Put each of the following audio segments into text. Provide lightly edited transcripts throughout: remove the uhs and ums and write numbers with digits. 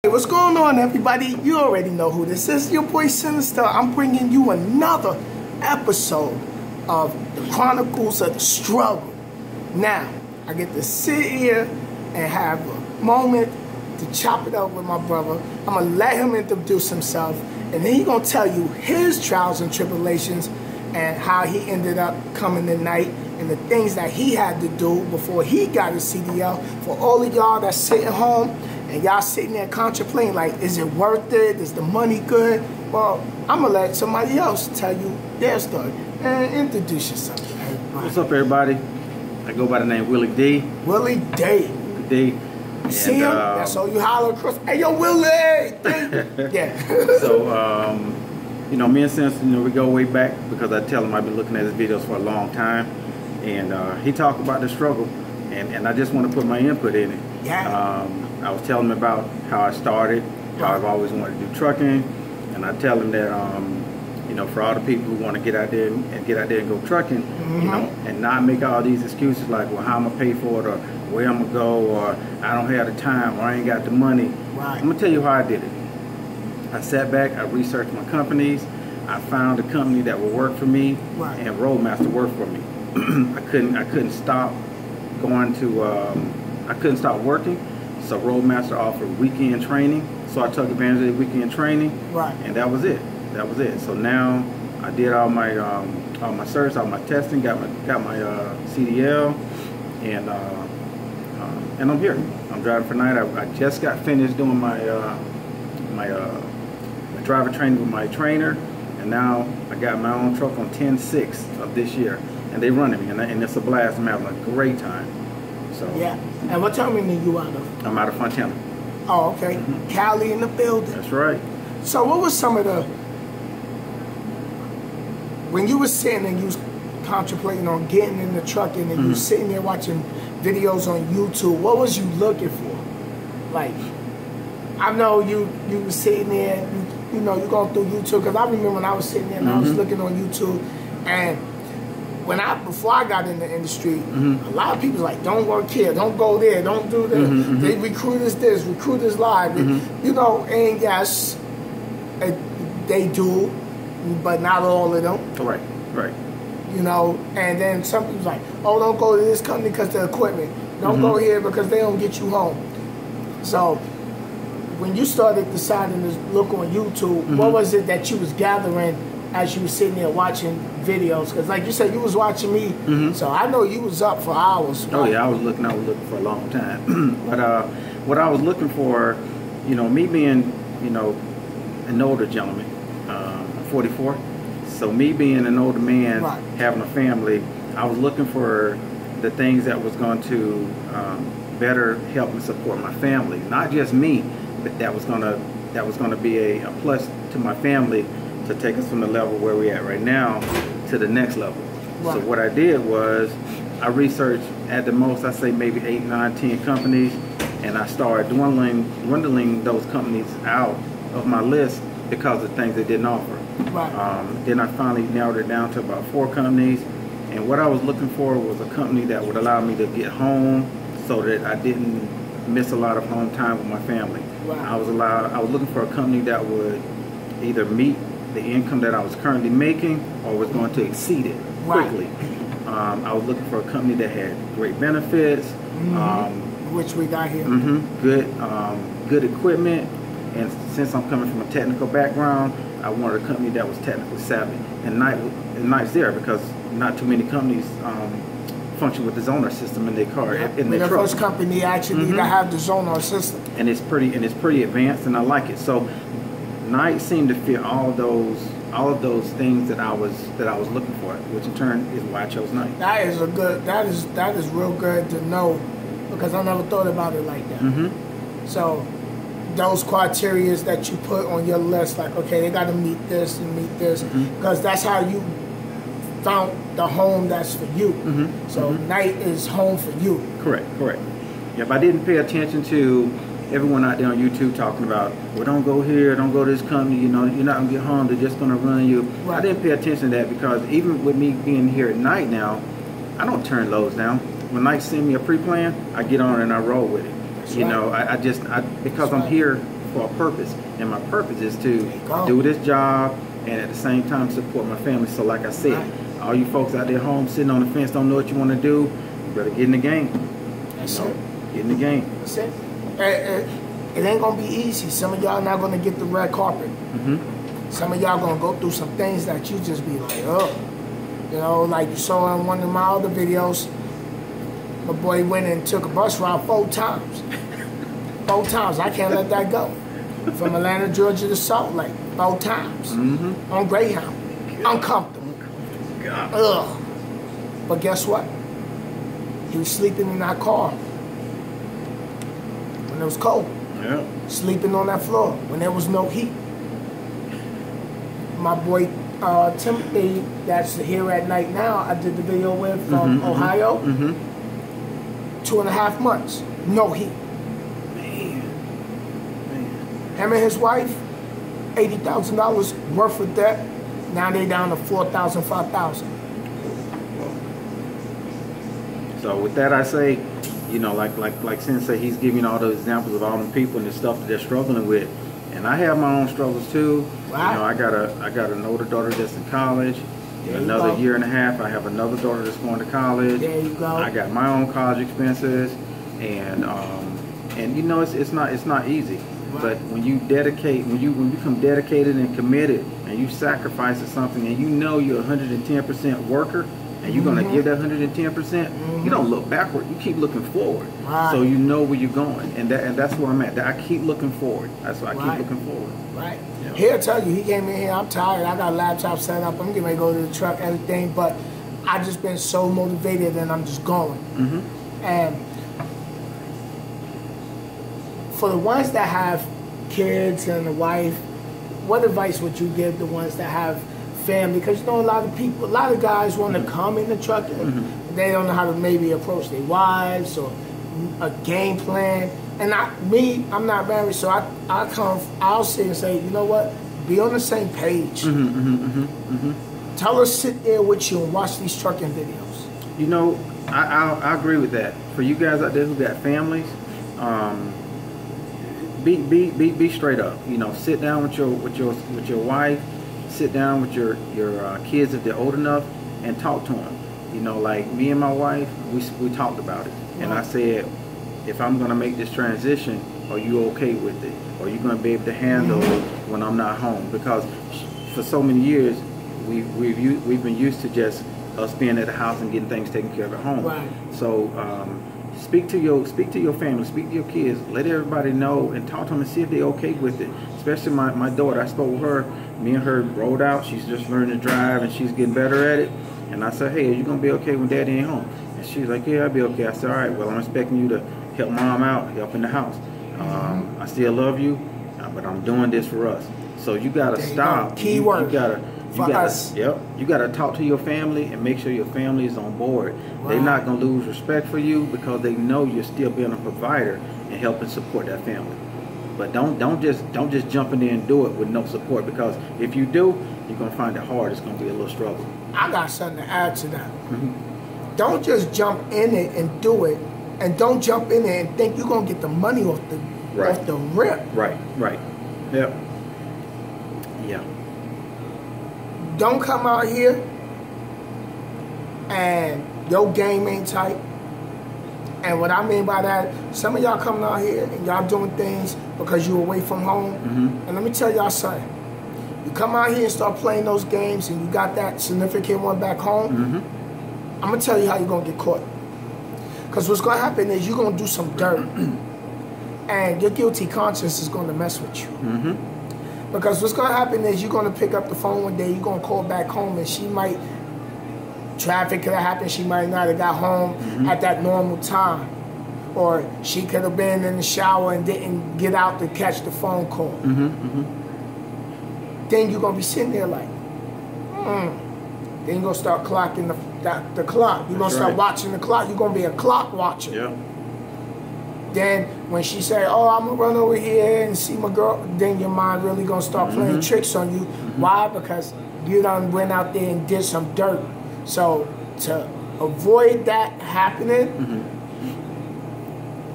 Hey, what's going on, everybody? You already know who this is. Your boy Sinister. I'm bringing you another episode of the Chronicles of the Struggle. Now, I get to sit here and have a moment to chop it up with my brother. I'm going to let him introduce himself, and then he's going to tell you his trials and tribulations and how he ended up coming tonight and the things that he had to do before he got his CDL. For all of y'all that's sitting home and y'all sitting there contemplating, like, is it worth it? Is the money good? Well, I'm going to let somebody else tell you their story. And introduce yourself, everybody. What's up, everybody? I go by the name Willie D. Willie D. D. You see him? That's all you holler across. Hey, yo, Willie! Yeah. So, you know, me and Sinnizter, you know, we go way back because I tell him I've been looking at his videos for a long time. And he talked about the struggle. And I just want to put my input in it. Yeah. I was telling him about how I started, how I've always wanted to do trucking. And I tell him that, you know, for all the people who want to get out there and go trucking, you know, and not make all these excuses like, well, how I'm going to pay for it, or where I'm going to go, or I don't have the time, or I ain't got the money. Right. I'm going to tell you how I did it. I sat back, I researched my companies, I found a company that would work for me, and Roadmaster worked for me. I couldn't stop going to, I couldn't stop working, so Roadmaster offered weekend training, so I took advantage of the weekend training, and that was it. That was it. So now I did all my certs, all my testing, got my CDL, and I'm here. I'm driving for night. I just got finished doing my driver training with my trainer, and now I got my own truck on 10/6 of this year, and they running me, and it's a blast. I'm having a great time. So yeah. And what time are you out of? I'm out of Fontana. Oh, okay. Cali in the building. That's right. So what was some of the, when you were sitting and you was contemplating on getting in the truck and you was sitting there watching videos on YouTube, what was you looking for? Like, I know you were sitting there, you know, you going through YouTube, because I remember when I was sitting there and I was looking on YouTube, and before I got in the industry, a lot of people like, don't work here, don't go there, don't do this. They recruiters this, recruiters live, you know, and yes, they do, but not all of them. Right, right. You know, and then some people's like, oh, don't go to this company because the equipment. Don't go here because they don't get you home. So when you started deciding to look on YouTube, what was it that you was gathering as you were sitting there watching videos? Because like you said, you was watching me, so I know you was up for hours. Right? Oh yeah, I was looking for a long time. But what I was looking for, you know, me being, you know, an older gentleman, 44. So me being an older man, having a family, I was looking for the things that was going to better help and support my family. Not just me, but that was gonna be a plus to my family to take us from the level where we're at right now to the next level. So what I did was I researched at the most, I say maybe 8, 9, 10 companies, and I started dwindling those companies out of my list because of things they didn't offer. Then I finally narrowed it down to about 4 companies, and what I was looking for was a company that would allow me to get home so that I didn't miss a lot of home time with my family. I was looking for a company that would either meet the income that I was currently making or was going to exceed it quickly. I was looking for a company that had great benefits, which we got here. Good equipment, and since I'm coming from a technical background, I wanted a company that was technically savvy. And night's there because not too many companies function with the zoner system in their car. In their the truck. first company actually to have the zoner system. And it's pretty advanced, and I like it. So Night seemed to fit all of those things that I was looking for, which in turn is why I chose Night. That is real good to know, because I never thought about it like that. So those criteria that you put on your list, like, okay, they got to meet this and meet this, because that's how you found the home that's for you. So Night is home for you. Correct. If I didn't pay attention to everyone out there on YouTube talking about, well, don't go here, don't go to this company, you know, you're not going to get home, they're just going to run you. I didn't pay attention to that because even with me being here at Night now, I don't turn loads down. When Night send me a pre-plan, I get on and I roll with it. You know, because I'm here for a purpose, and my purpose is to do this job and at the same time support my family. So like I said, all you folks out there home sitting on the fence, don't know what you want to do, you better get in the game. That's it. Get in the game. That's it. It ain't gonna be easy. Some of y'all not gonna get the red carpet. Some of y'all gonna go through some things that you just be like, oh. You know, like you saw in one of my other videos, my boy went and took a bus ride 4 times. 4 times. I can't let that go. From Atlanta, Georgia to Salt Lake. 4 times. On Greyhound. Uncomfortable. Ugh. But guess what? He was sleeping in that car when it was cold. Yeah. Sleeping on that floor when there was no heat. My boy Timothy, that's here at night now, I did the video with from Ohio. 2.5 months, no heat. Man. Him and his wife, $80,000 worth of debt. Now they down to $4,000, $5,000. So with that, I say, you know, like Sensei, he's giving all the examples of all the people and the stuff that they're struggling with. And I have my own struggles too. Right. You know, I got an older daughter that's in college. Another year and a half, I have another daughter that's going to college. There you go. I got my own college expenses, and you know, it's not easy. Right. But when you become dedicated and committed, and you sacrifice to something, and you know you're 110% worker, and you're gonna give that 110%, you don't look backward. You keep looking forward. Right. So you know where you're going, and that's where I'm at. I keep looking forward. That's why I keep looking forward. Right. Yeah. He'll tell you, he came in here, I'm tired, I got a laptop set up, I'm getting ready to go to the truck, everything, but I just been so motivated and I'm just going. And for the ones that have kids and a wife, what advice would you give the ones that have family? Because you know a lot of guys want to come in the truck and they don't know how to maybe approach their wives or a game plan. And I'm not married, so I'll sit and say, you know what, be on the same page. Tell us, sit there with you and watch these trucking videos. You know, I agree with that. For you guys out there who got families, be straight up. You know, sit down with your wife, sit down with your kids if they're old enough, and talk to them. You know, like me and my wife, we talked about it, and I said, if I'm going to make this transition, are you okay with it? Are you going to be able to handle it when I'm not home? Because for so many years, we've been used to just us being at the house and getting things taken care of at home. Right. So speak to your family, speak to your kids, let everybody know, and talk to them and see if they're okay with it. Especially my daughter, I spoke with her. Me and her rode out. She's just learning to drive and she's getting better at it. And I said, hey, are you going to be okay when Daddy ain't home? And she's like, yeah, I'll be okay. I said, all right, well, I'm expecting you to help Mom out, help in the house. I still love you, but I'm doing this for us. So you gotta stop. Key word. You gotta talk to your family and make sure your family is on board. Wow. They're not gonna lose respect for you because they know you're still being a provider and helping support that family. But don't just jump in there and do it with no support, because if you do, you're gonna find it hard. It's gonna be a little struggle. I got something to add to that. Don't just jump in it and do it. And don't jump in there and think you're gonna get the money off the rip. Right. Yep. Yeah. Don't come out here and your game ain't tight. And what I mean by that, some of y'all coming out here and y'all doing things because you away from home. And let me tell y'all something. You come out here and start playing those games and you got that significant one back home, I'm gonna tell you how you're gonna get caught. Because what's going to happen is you're going to do some dirt, and your guilty conscience is going to mess with you. Because what's going to happen is you're going to pick up the phone one day, you're going to call back home, and traffic could have happened, she might not have got home at that normal time. Or she could have been in the shower and didn't get out to catch the phone call. Then you're going to be sitting there like, Then you're going to start clocking the clock. You're going to start watching the clock. You're going to be a clock watcher. Yeah. Then when she say, oh, I'm going to run over here and see my girl, then your mind really going to start playing tricks on you. Why? Because you done went out there and did some dirt. So to avoid that happening,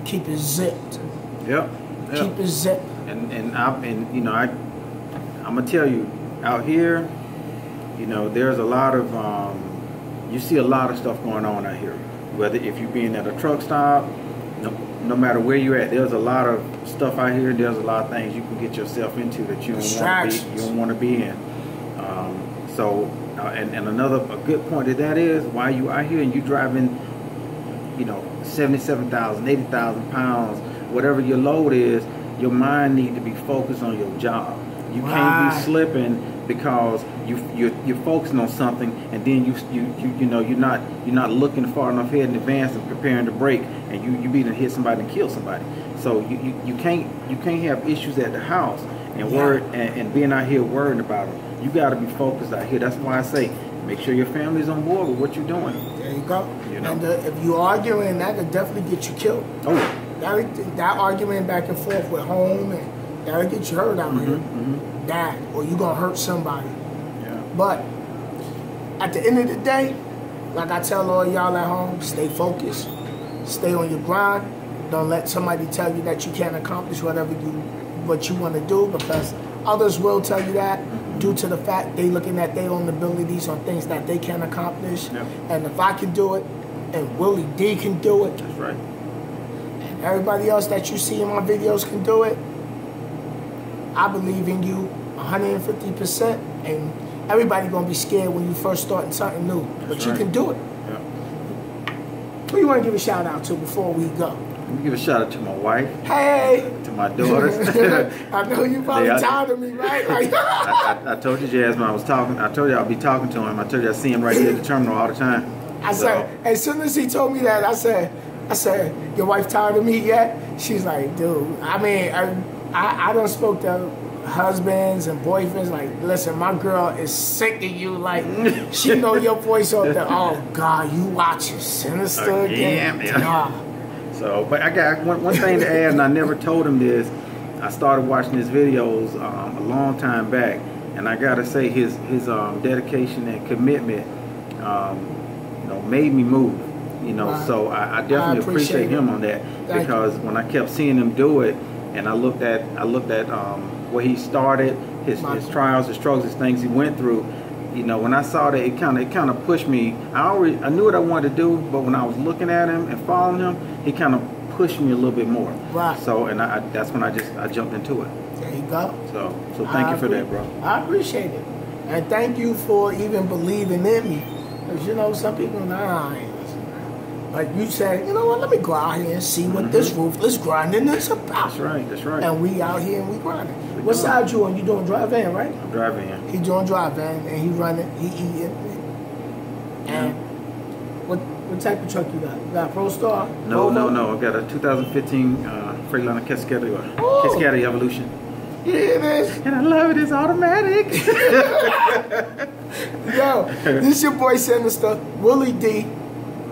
keep it zipped. Yep. Keep it zipped. And and you know, I'm gonna tell you, out here, you know, there's a lot of you see a lot of stuff going on out here. Whether if you're being at a truck stop, no matter where you're at, there's a lot of stuff out here. There's a lot of things you can get yourself into that you don't want to be in. And another good point of that is, while you out here and you driving, you know, 77,000, 80,000 pounds, whatever your load is, your mind need to be focused on your job. You can't be slipping because you're focusing on something, and then you know you're not looking far enough ahead in advance and preparing to brake, and you be to hit somebody and kill somebody. So you can't have issues at the house and being out here worrying about them. You got to be focused out here. That's why I say, make sure your family's on board with what you're doing. There you go. You know? And if you arguing, that could definitely get you killed. Oh, that argument back and forth with home, and that'll get you hurt out here. That, or you gonna hurt somebody. Yeah. But at the end of the day, like I tell all y'all at home, stay focused, stay on your grind. Don't let somebody tell you that you can't accomplish what you want to do, because others will tell you that due to the fact they looking at their own abilities on things that they can accomplish. Yep. And if I can do it, and Willie D can do it, that's right, and everybody else that you see in my videos can do it, I believe in you 150%, and everybody gonna be scared when you first starting something new, but you can do it. Yeah. Who you want to give a shout out to before we go? Let me give a shout out to my wife. Hey! To my daughters. I know you probably tired of me, right? Like, I told you, Jasmine, I told you I'll be talking to him. I told you I see him right here at the terminal all the time. I said, as soon as he told me that, I said, your wife tired of me yet? She's like, dude, I mean, I done spoke to husbands and boyfriends, like, listen, my girl is sick of you, like, she know your voice up there. Oh God, you watching Sinister again? Yeah. So, but I got one thing to add, and I never told him this. I started watching his videos a long time back, and I gotta say his dedication and commitment, you know, made me move. You know, so I definitely appreciate him on that, because when I kept seeing him do it, and I looked at where he started, his trials, his struggles, his things he went through. You know, when I saw that, it kind of pushed me. I knew what I wanted to do, but when I was looking at him and following him, he kind of pushed me a little bit more. Right. So, and that's when I jumped into it. There you go. So thank you for that, bro. I appreciate it, and thank you for even believing in me. Because you know, some people, I ain't listening. Like you said, you know what? Let me go out here and see what this ruthless grinding is about. That's right. That's right. And we out here and we grinding. What side you on? You doing drive van, right? I'm driving in. He doing drive van, and he running, he eating. And what type of truck you got? You got a Pro Star? No. I got a 2015 Freightliner Cascadia Evolution. Yeah, it is. And I love it. It's automatic. Yo, this is your boy Sinister, Willie D.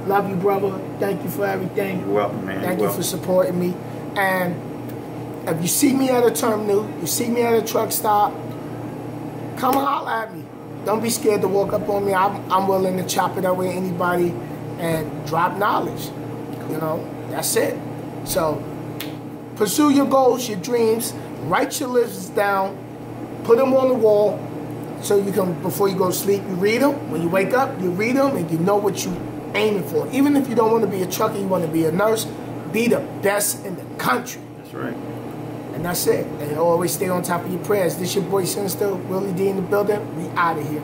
Love you, brother. Thank you for everything. You're welcome, man. Thank you for supporting me. And if you see me at a terminal, you see me at a truck stop, come holler at me. Don't be scared to walk up on me. I'm willing to chop it up with anybody and drop knowledge. You know, that's it. So pursue your goals, your dreams. Write your lists down. Put them on the wall so you can, before you go to sleep, you read them. When you wake up, you read them, and you know what you're aiming for. Even if you don't want to be a trucker, you want to be a nurse, be the best in the country. That's right. And that's it. And always stay on top of your prayers. This your boy Sinister, Willie D in the building. We out of here.